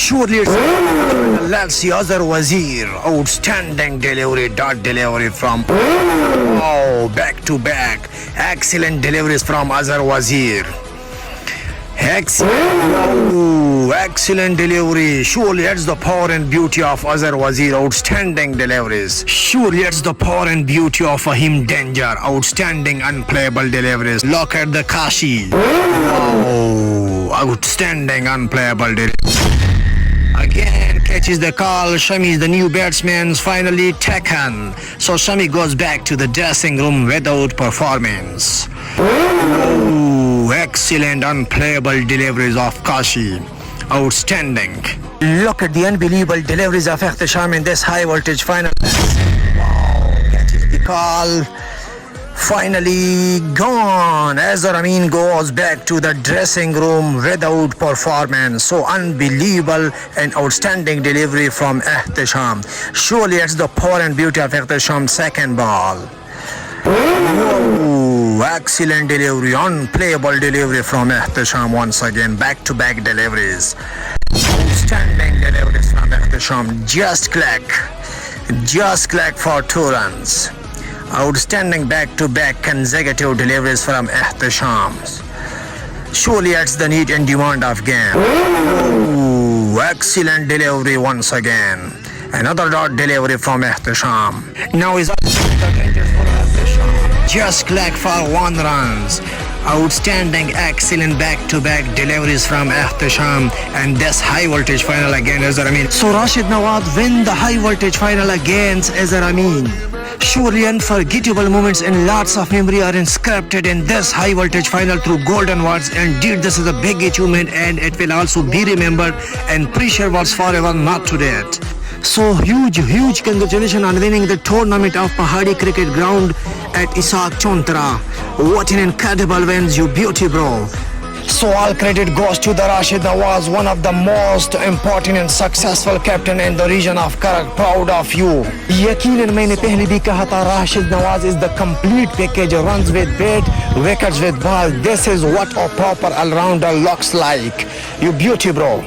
Surely it's let's see Azhar Wazir. Outstanding delivery, dot delivery from back to back. Excellent deliveries from Azhar Wazir. Excellent delivery. Surely it's the power and beauty of Azhar Wazir. Outstanding deliveries. Surely it's the power and beauty of Fahim Danger. Outstanding unplayable deliveries. Look at the Kashi. Outstanding unplayable deliveries. Again catches the call. Shami is the new batsman, finally taken. So Shami goes back to the dressing room without performance. Excellent unplayable deliveries of Kashi. Outstanding. Look at the unbelievable deliveries of Ehtesham in this high voltage final. Catches the call. Finally gone. Azhar Amin goes back to the dressing room without performance. So unbelievable and outstanding delivery from Ehtesham. Surely it's the power and beauty of Ehtesham's second ball. Excellent delivery, unplayable delivery from Ehtesham once again. Back-to-back deliveries. Outstanding deliveries from Ehtesham. Just click for 2 runs. Outstanding back-to-back consecutive deliveries from Ehtesham. Surely it's the need and demand of game. Excellent delivery once again. Another dot delivery from Ehtesham. Now is just click for 1 runs. Outstanding, excellent back-to-back deliveries from Ehtesham, and this high voltage final against Azhar Amin. So Rashid Nawaz win the high voltage final against Azhar Amin. Surely unforgettable moments and lots of memory are inscribed in this high voltage final through golden words. Indeed, this is a big achievement and it will also be remembered and pressure was forever not to that. So huge congratulations on winning the tournament of Pahadi Cricket Ground at Isaac Chontara. What an incredible wins, you beauty bro. So all credit goes to the Rashid Nawaz, one of the most important and successful captain in the region of Karak. Proud of you. यकीनन मैंने पहले भी कहा था Rashid Nawaz is the complete package. Runs with bat, wickets with ball. This is what a proper all-rounder looks like. You beauty bro.